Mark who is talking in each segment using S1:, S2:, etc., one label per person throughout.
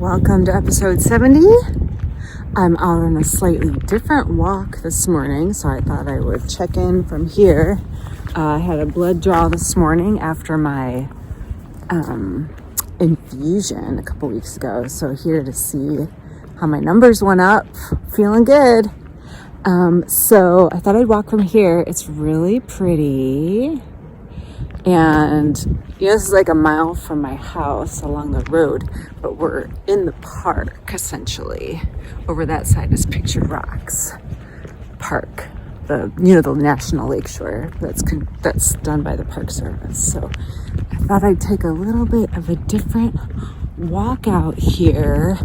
S1: Welcome to episode 70. I'm out on a slightly different walk this morning, so I thought I would check in from here. I had a blood draw this morning after my infusion a couple weeks ago, so here to see how my numbers went up. Feeling good. So I thought I'd walk from here. It's really pretty. And this is like a mile from my house along the road, but we're in the park essentially. Over that side is Pictured Rocks Park, the National Lakeshore that's done by the Park Service. So I thought I'd take a little bit of a different walk out here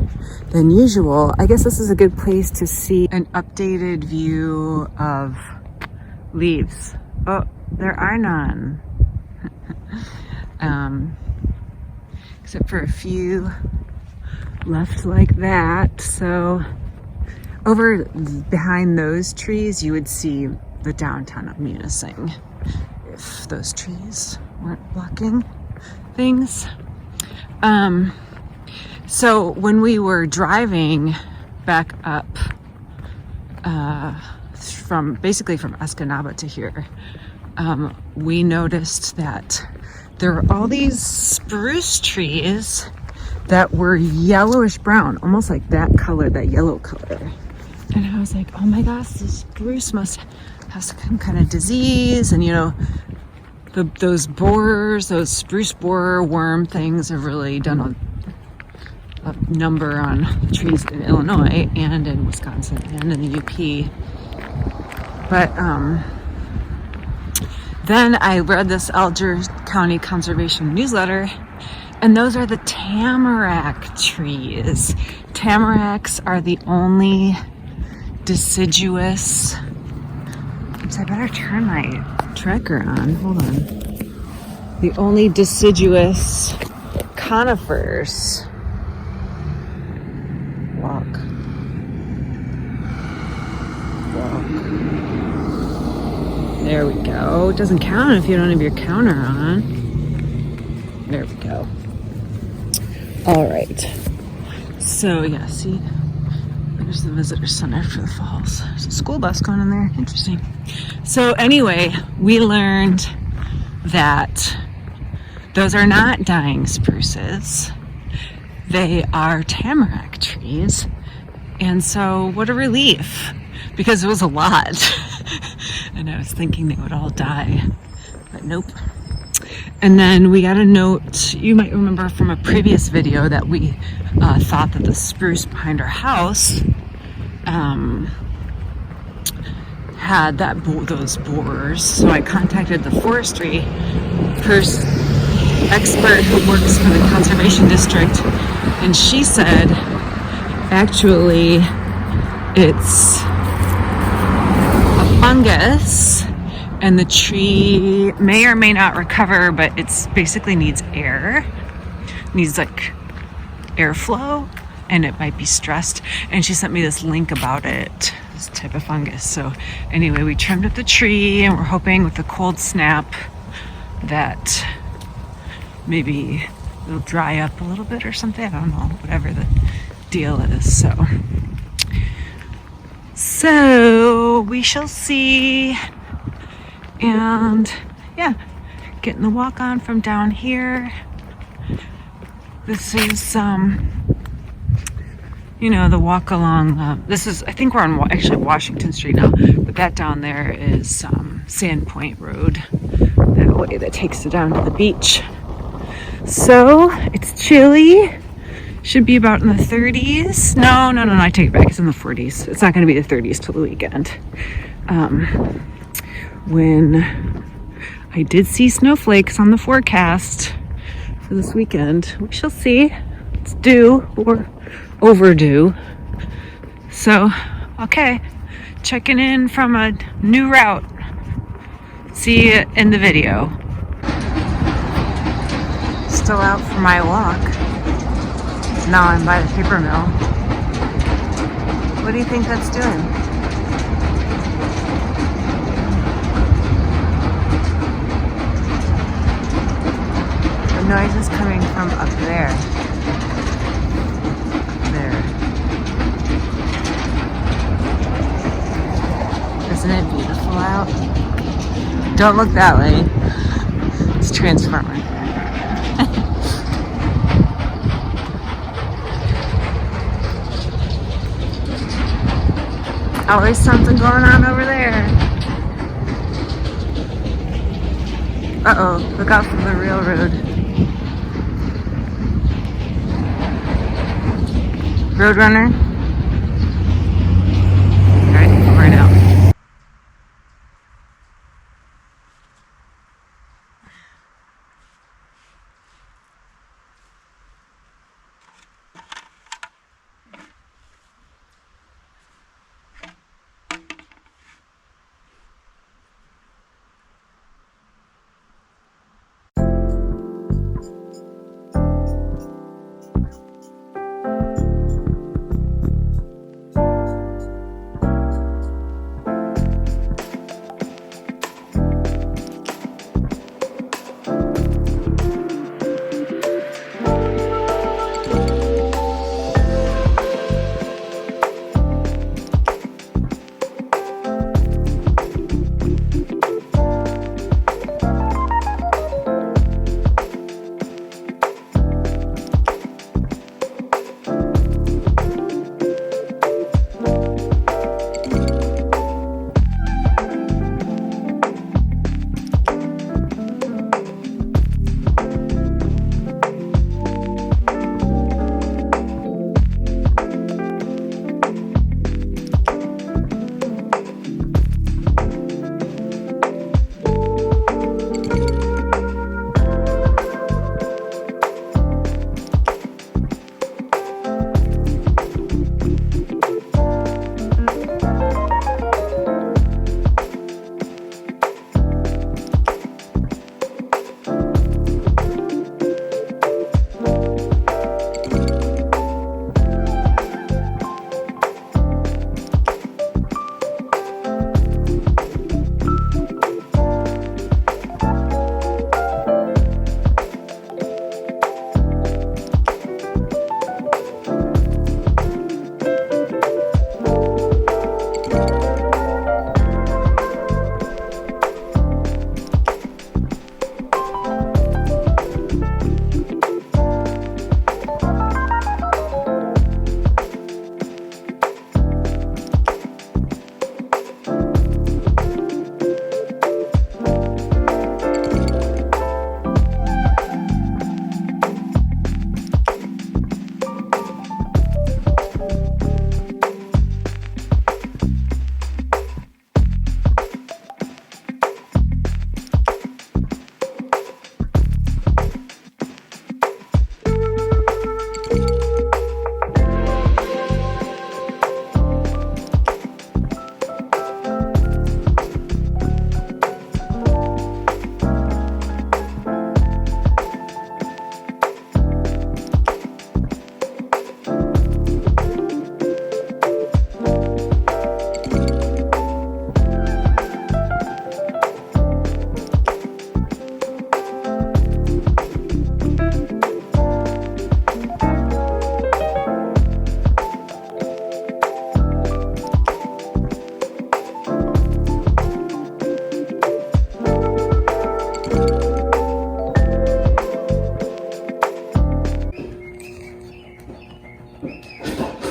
S1: than usual. I guess this is a good place to see an updated view of leaves. Oh, there are none. Except for a few left like that. So over behind those trees, you would see the downtown of Munising if those trees weren't blocking things. So when we were driving back up from Escanaba to here, we noticed that there were all these spruce trees that were yellowish brown, almost like that color, that yellow color. And I was like, oh my gosh, this spruce must have some kind of disease. And those spruce borer worm things have really done a number on trees in Illinois and in Wisconsin and in the UP. But then I read this Alger County Conservation newsletter, and those are the tamarack trees. Tamaracks are the only deciduous. Oops, I better turn my tracker on. Hold on. The only deciduous conifers. Walk. There we go. It doesn't count if you don't have your counter on. There we go. All right. So yeah, see, there's the visitor center for the falls. There's a school bus going in there. Interesting. So anyway, we learned that those are not dying spruces. They are tamarack trees. And so what a relief, because it was a lot. And I was thinking they would all die, but nope. And then we got a note, you might remember from a previous video, that we thought that the spruce behind our house had those borers. So I contacted the forestry expert who works for the conservation district, and she said, actually, it's fungus, and the tree may or may not recover, but it's basically needs like airflow, and it might be stressed. And she sent me this link about it, this type of fungus. So anyway, we trimmed up the tree, and we're hoping with the cold snap that maybe it'll dry up a little bit or something. I don't know, whatever the deal is. So we shall see. And yeah, getting the walk on from down here. This is the walk along, I think we're on actually Washington Street now, but that down there is Sandpoint Road, that way that takes it down to the beach. So it's chilly. Should be about in the 30s. No, I take it back. It's in the 40s. It's not going to be the 30s till the weekend. When I did see snowflakes on the forecast for this weekend. We shall see. It's due or overdue. So, okay. Checking in from a new route. See you in the video. Still out for my walk. Now I'm by the paper mill. What do you think that's doing? The noise is coming from up there. Don't look that way. It's Transformer. Always something going on over there. Uh-oh, look out for the railroad. Roadrunner. Alright, over and out.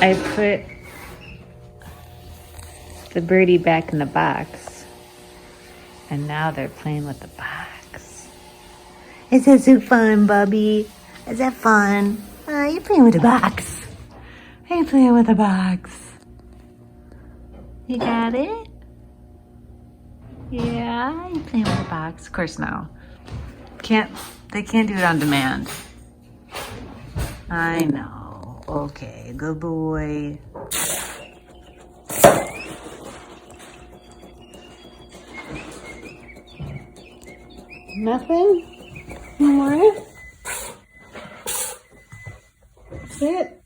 S1: I put the birdie back in the box, and now they're playing with the box. Is that so fun, Bubby? Is that fun? You're playing with the box. Are you playing with the box? You got it? Yeah, you playing with the box? Of course, no. They can't do it on demand. I know. Okay, good boy. Nothing? No more? Sit.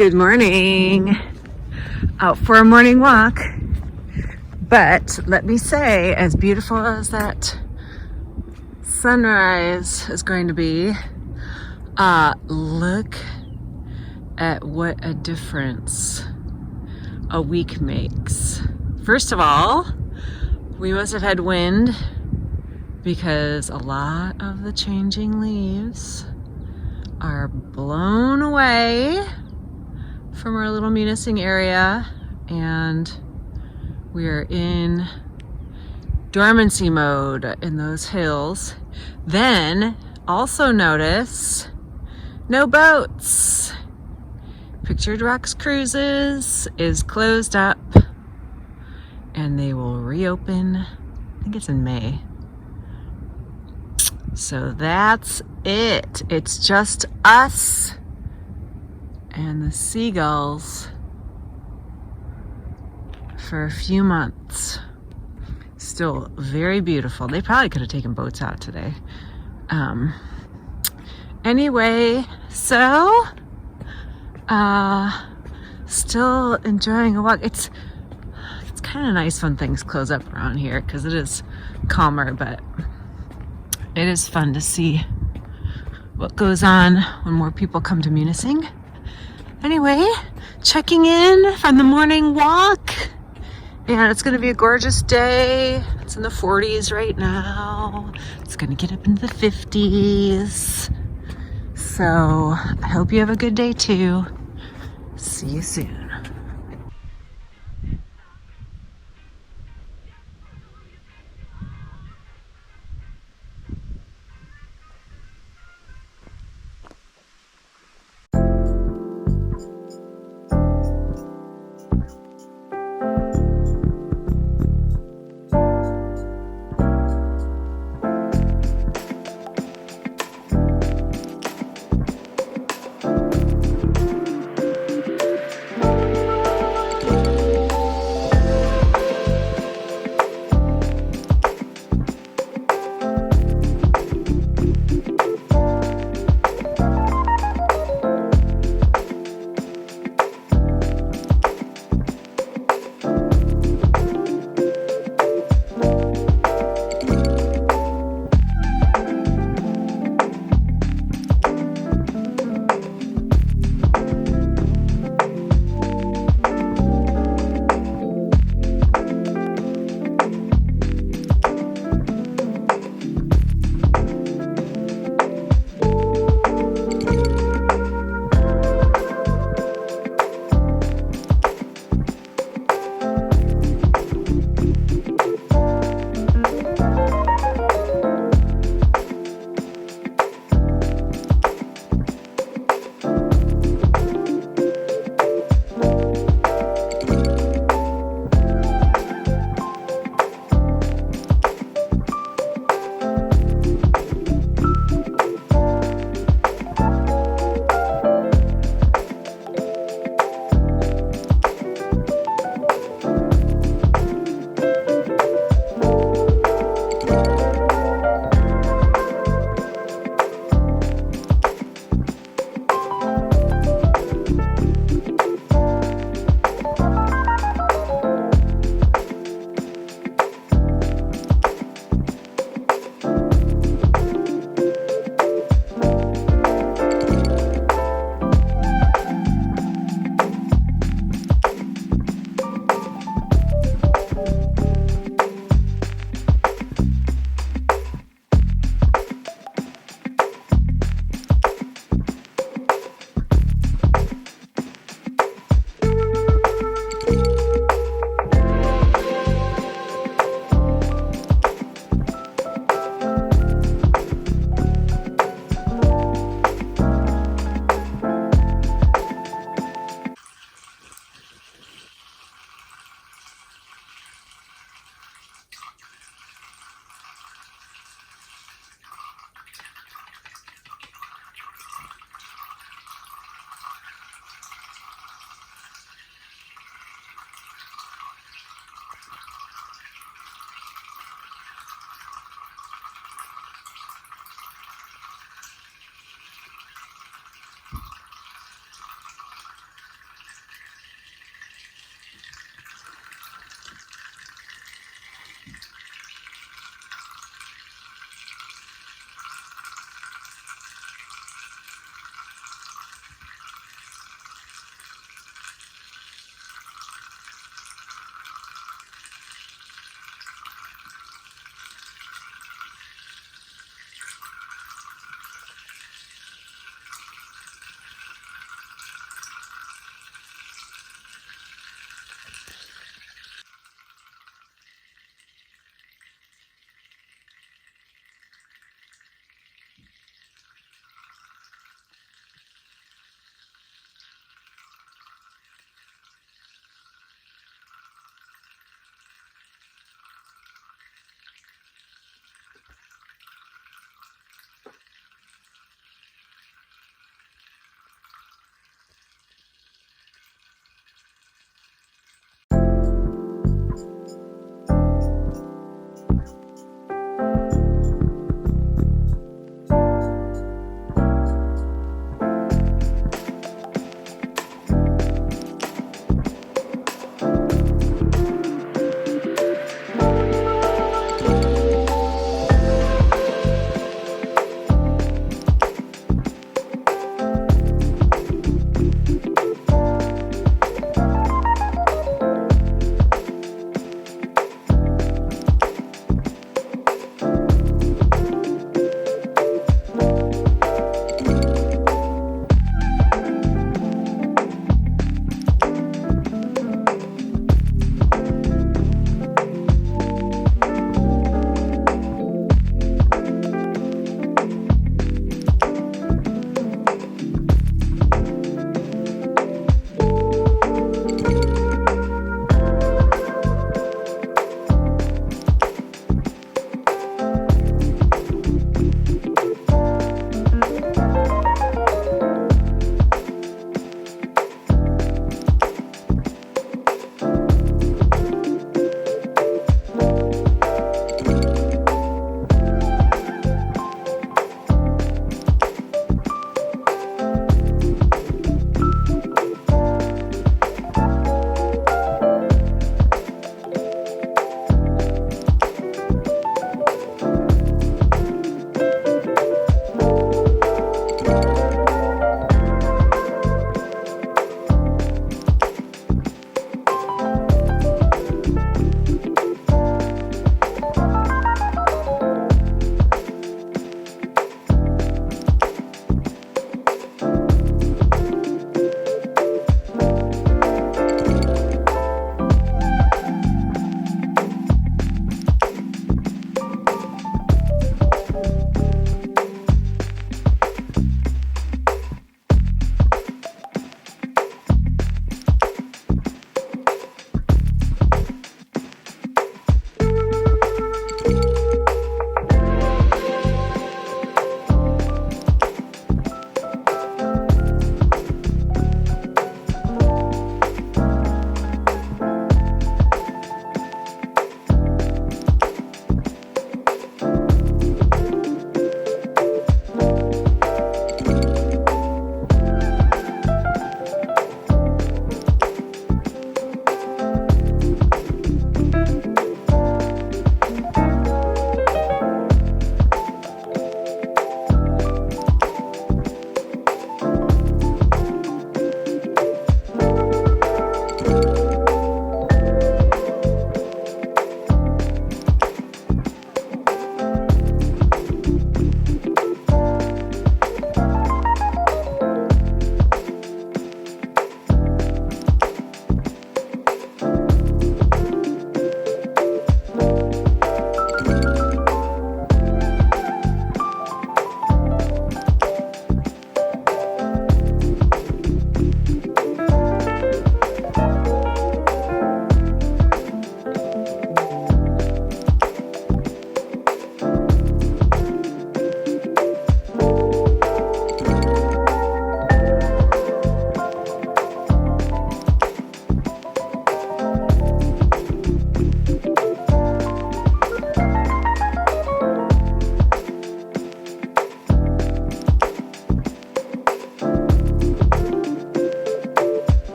S1: Good morning. Out for a morning walk. But let me say, as beautiful as that sunrise is going to be, look at what a difference a week makes. First of all, we must have had wind because a lot of the changing leaves are blown away from our little munising area, and we are in dormancy mode in those hills. Then also notice no boats. Pictured Rocks Cruises is closed up, and they will reopen, I think it's in May. So that's it. It's just us and the seagulls for a few months. Still very beautiful. They probably could have taken boats out today. Anyway, so still enjoying a walk. It's kind of nice when things close up around here because it is calmer, but it is fun to see what goes on when more people come to munising. Anyway, checking in from the morning walk, and it's going to be a gorgeous day. It's in the 40s right now. It's going to get up into the 50s. So I hope you have a good day too. See you soon.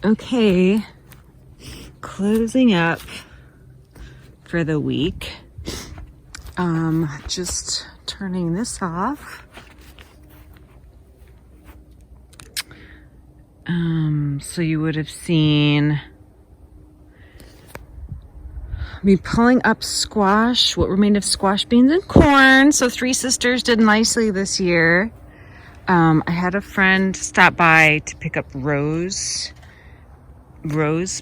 S1: Okay, closing up for the week. Just turning this off. So you would have seen me pulling up squash, what remained of squash, beans, and corn. So Three Sisters did nicely this year. I had a friend stop by to pick up rose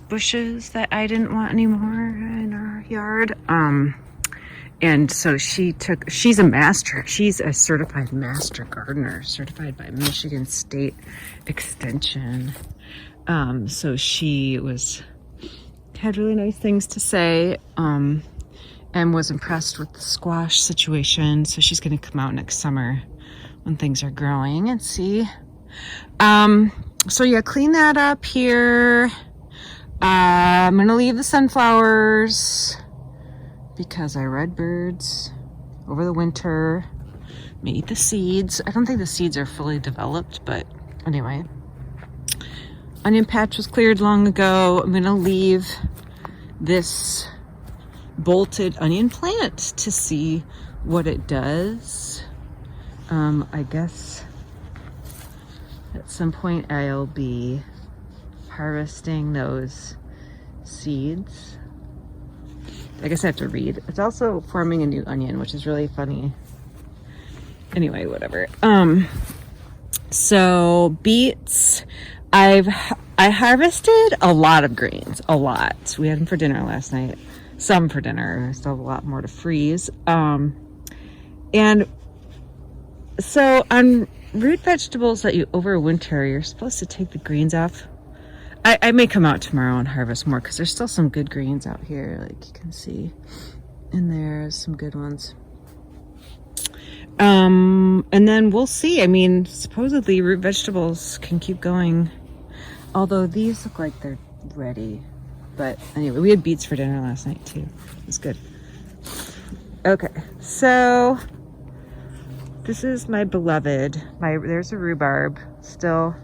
S1: bushes that I didn't want anymore in our yard. And so she's a certified master gardener, certified by Michigan State Extension. So she had really nice things to say, and was impressed with the squash situation. So she's going to come out next summer when things are growing and see. So yeah, clean that up here. I'm going to leave the sunflowers because our red birds over the winter may eat the seeds. I don't think the seeds are fully developed, but anyway. Onion patch was cleared long ago. I'm gonna leave this bolted onion plant to see what it does. I guess at some point I'll be harvesting those seeds. I guess I have to read. It's also forming a new onion, which is really funny. Anyway, whatever. So beets, I harvested a lot of greens, a lot. We had them for dinner last night. Some for dinner. I still have a lot more to freeze. And so on root vegetables that you overwinter, you're supposed to take the greens off. I may come out tomorrow and harvest more because there's still some good greens out here, like you can see. And there's some good ones. And then we'll see. I mean, supposedly root vegetables can keep going. Although these look like they're ready. But anyway, we had beets for dinner last night too. It was good. Okay, so this is my beloved. There's a rhubarb, still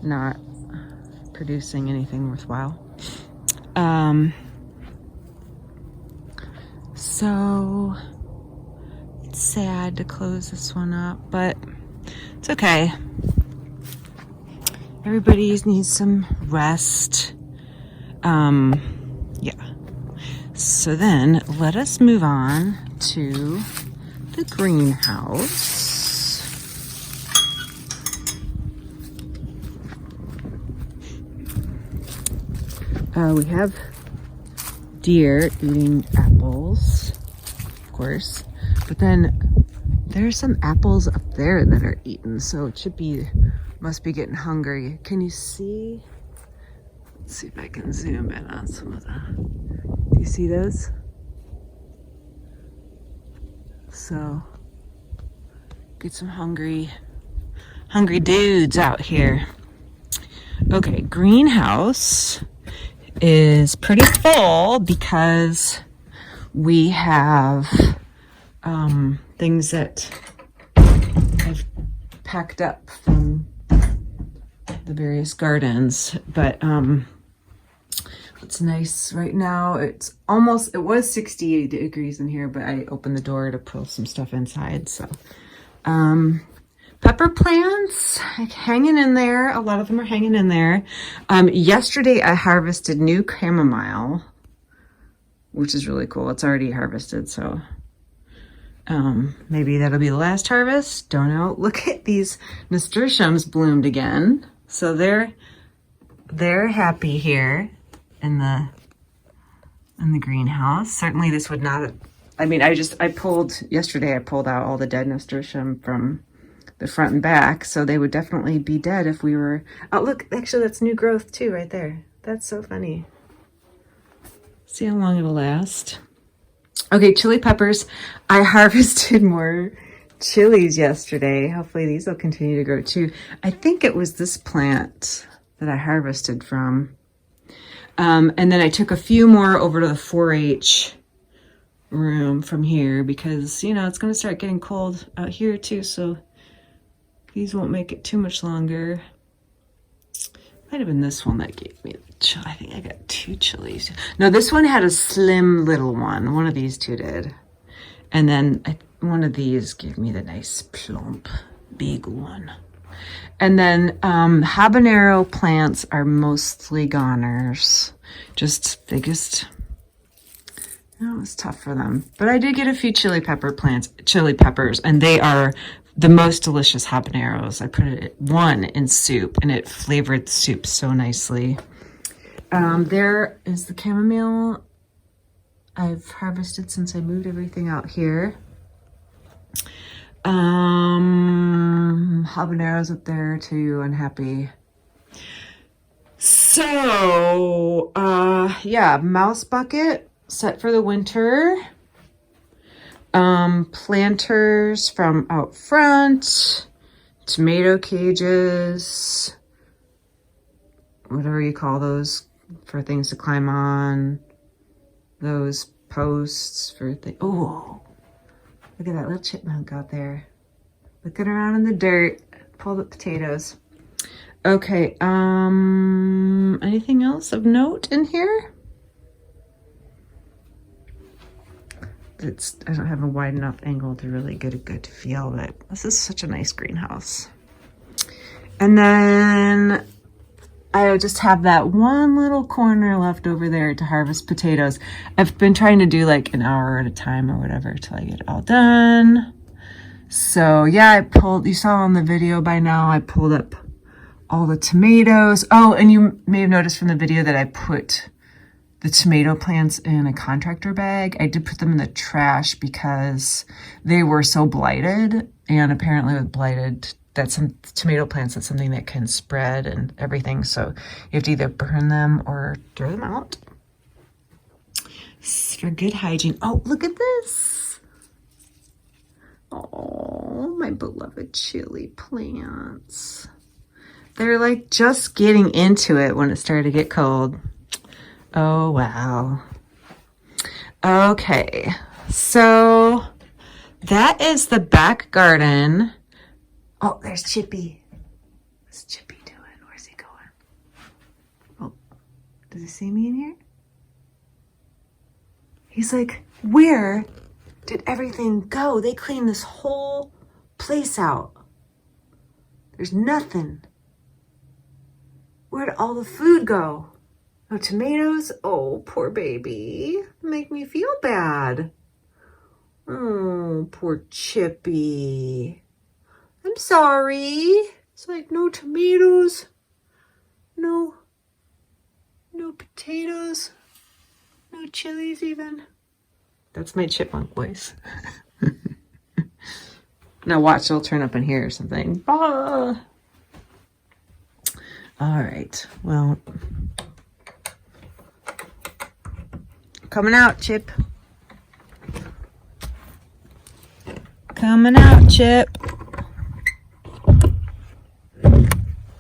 S1: not producing anything worthwhile. So it's sad to close this one up, but it's okay. Everybody needs some rest. Yeah. So then let us move on to the greenhouse. We have deer eating apples, of course, but then there's some apples up there that are eaten, so it must be getting hungry. Can you see? Let's see if I can zoom in on some of do you see those? So get some hungry dudes out here. Okay, greenhouse is pretty full because we have things that I've packed up from the various gardens, but it's nice right now. It was 68 degrees in here, but I opened the door to pull some stuff inside. So pepper plants hanging in there. A lot of them are hanging in there. Yesterday I harvested new chamomile, which is really cool. It's already harvested, so maybe that'll be the last harvest. Don't know. Look at these nasturtiums bloomed again. So they're happy here in the greenhouse. Certainly this would not, I mean, yesterday I pulled out all the dead nasturtium from the front and back, so they would definitely be dead if we were, oh look, actually that's new growth too right there. That's so funny. See how long it'll last. Okay, chili peppers. I harvested more chilies yesterday. Hopefully these will continue to grow too. I think it was this plant that I harvested from. And then I took a few more over to the 4-H room from here because, you know, it's going to start getting cold out here too, so these won't make it too much longer. Might have been this one that gave me the chill. I think I got 2 chilies. No, this one had a slim little one. One of these 2 did. And then one of these gave me the nice plump big one. And then habanero plants are mostly goners. They just, it was tough for them. But I did get a few chili peppers, and they are the most delicious habaneros. I put one in soup, and it flavored the soup so nicely. There is the chamomile I've harvested since I moved everything out here. Habaneros up there too, unhappy. So, yeah, mouse bucket set for the winter. Planters from out front, tomato cages, whatever you call those for things to climb on, those posts for things. Oh, look at that little chipmunk out there looking around in the dirt. Pulled up potatoes. Okay, anything else of note in here? I don't have a wide enough angle to really get a good feel, but this is such a nice greenhouse. And then I just have that one little corner left over there to harvest potatoes. I've been trying to do like an hour at a time or whatever till I get it all done. So yeah, you saw on the video by now, I pulled up all the tomatoes. Oh, and you may have noticed from the video that I put the tomato plants in a contractor bag. I did put them in the trash because they were so blighted, and apparently with blighted, that's some tomato plants, that's something that can spread and everything. So you have to either burn them or throw them out. For good hygiene. Oh, look at this. Oh, my beloved chili plants. They're like just getting into it when it started to get cold. Oh, wow. Okay, so that is the back garden. Oh, there's Chippy. What's Chippy doing? Where's he going? Oh, does he see me in here? He's like, where did everything go? They cleaned this whole place out. There's nothing. Where'd all the food go? No tomatoes? Oh, poor baby. Make me feel bad. Oh, poor Chippy. I'm sorry. It's like no tomatoes. No potatoes. No chilies even. That's my chipmunk voice. Now watch, it'll turn up in here or something. Bah! All right, well, coming out, Chip. Coming out, Chip.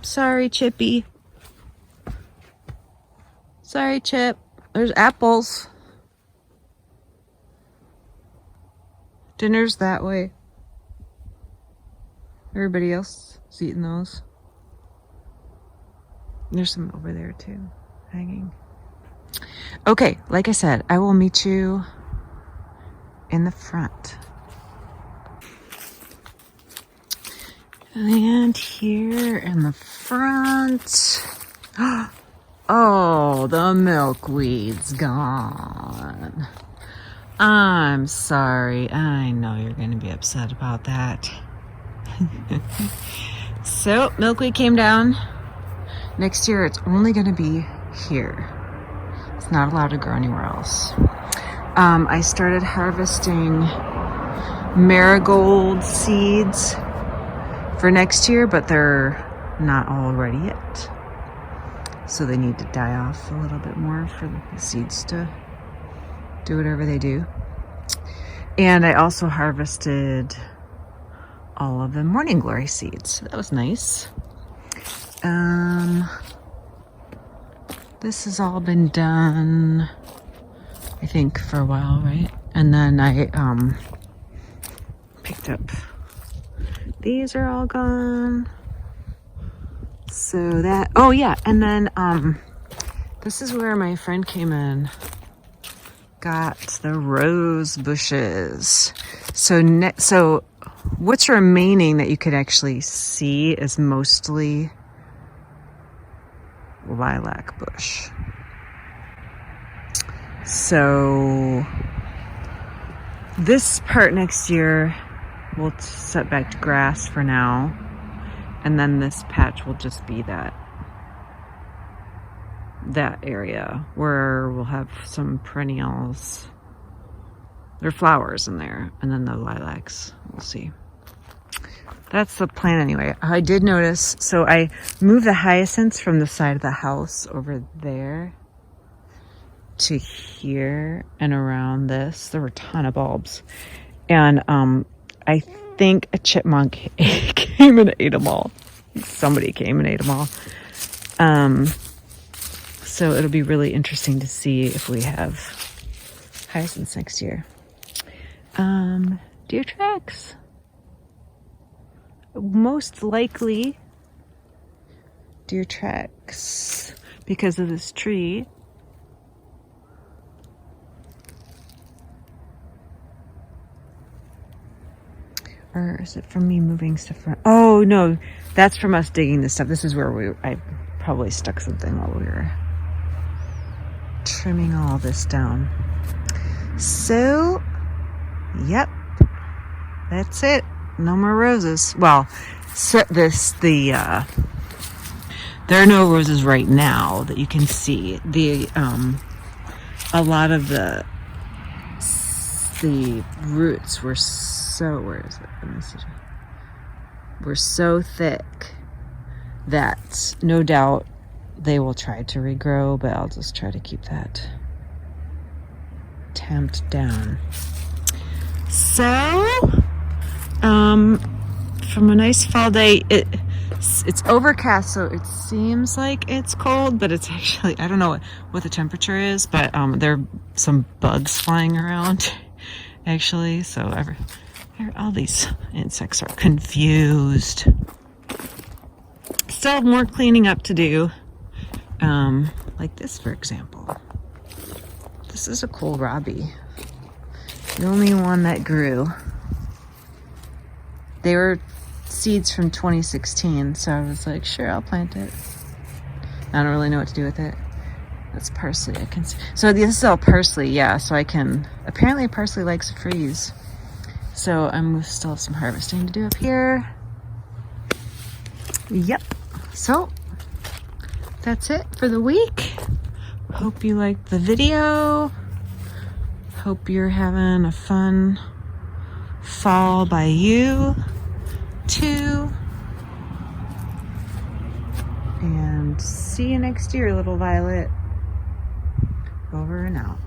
S1: Sorry, Chippy. Sorry, Chip. There's apples. Dinner's that way. Everybody else is eating those. There's some over there too, hanging. Okay, like I said, I will meet you in the front. And here in the front, oh, the milkweed's gone. I'm sorry. I know you're going to be upset about that. So, milkweed came down. Next year, it's only going to be here. It's not allowed to grow anywhere else. I started harvesting marigold seeds for next year, but they're not all ready yet. So they need to die off a little bit more for the seeds to do whatever they do. And I also harvested all of the morning glory seeds. That was nice. This has all been done, I think, for a while, right? And then I picked up, these are all gone. So that, oh yeah, and then this is where my friend came in, got the rose bushes. So what's remaining that you could actually see is mostly lilac bush. So this part next year we'll set back to grass for now, and then this patch will just be that area where we'll have some perennials. There are flowers in there, and then the lilacs, we'll see. That's the plan anyway. I did notice, so I moved the hyacinths from the side of the house over there to here and around this. There were a ton of bulbs. And I think a chipmunk came and ate them all. Somebody came and ate them all. So it'll be really interesting to see if we have hyacinths next year. Deer tracks. Most likely deer tracks because of this tree. Or is it from me moving stuff around? Oh no, that's from us digging this stuff. This is where I probably stuck something while we were trimming all this down. So, yep, that's it. No more roses. Well, there are no roses right now that you can see. A lot of the roots were so, where is it? Let me see. Were so thick that no doubt they will try to regrow, but I'll just try to keep that tamped down. So, from a nice fall day, it's overcast, so it seems like it's cold, but it's actually, I don't know what the temperature is, but there are some bugs flying around actually, so all these insects are confused. Still have more cleaning up to do, like this, for example. This is a kohlrabi, the only one that grew. They were seeds from 2016, so I was like, sure, I'll plant it. I don't really know what to do with it. That's parsley. I can see. So this is all parsley, yeah. So I can. Apparently, parsley likes to freeze. So I'm still have some harvesting to do up here. Yep. So that's it for the week. Hope you liked the video. Hope you're having a fun fall by you too. And see you next year, little Violet. Over and out.